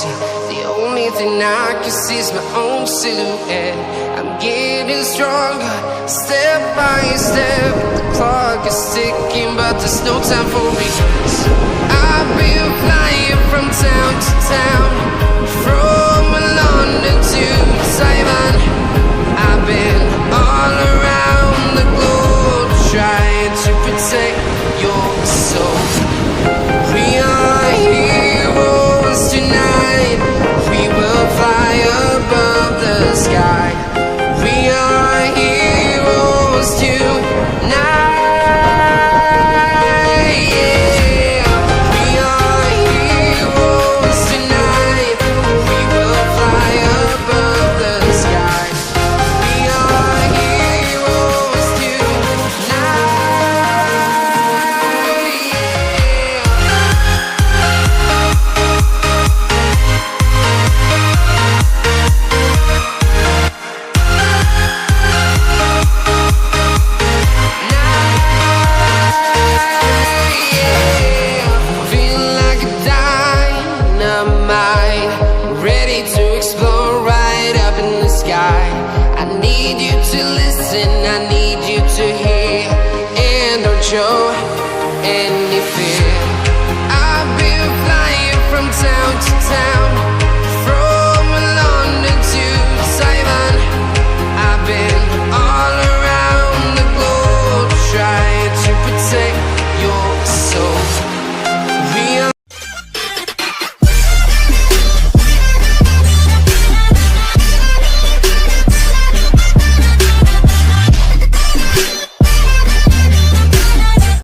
reality. The only thing I can see is my own silhouette. I'm getting stronger, step by step. The clock is ticking, but there's no time for regrets. I've been flying from town to town, from London to Taiwan. I've been all around the globe, trying to protect your soul. We are heroes tonight. We will fly above the sky. We are heroes tonight. Yeah. We are heroes tonight. We will fly above the sky. We are heroes tonight. Feel like a dynamite, ready to explode right up in the sky. I need you to listen, I need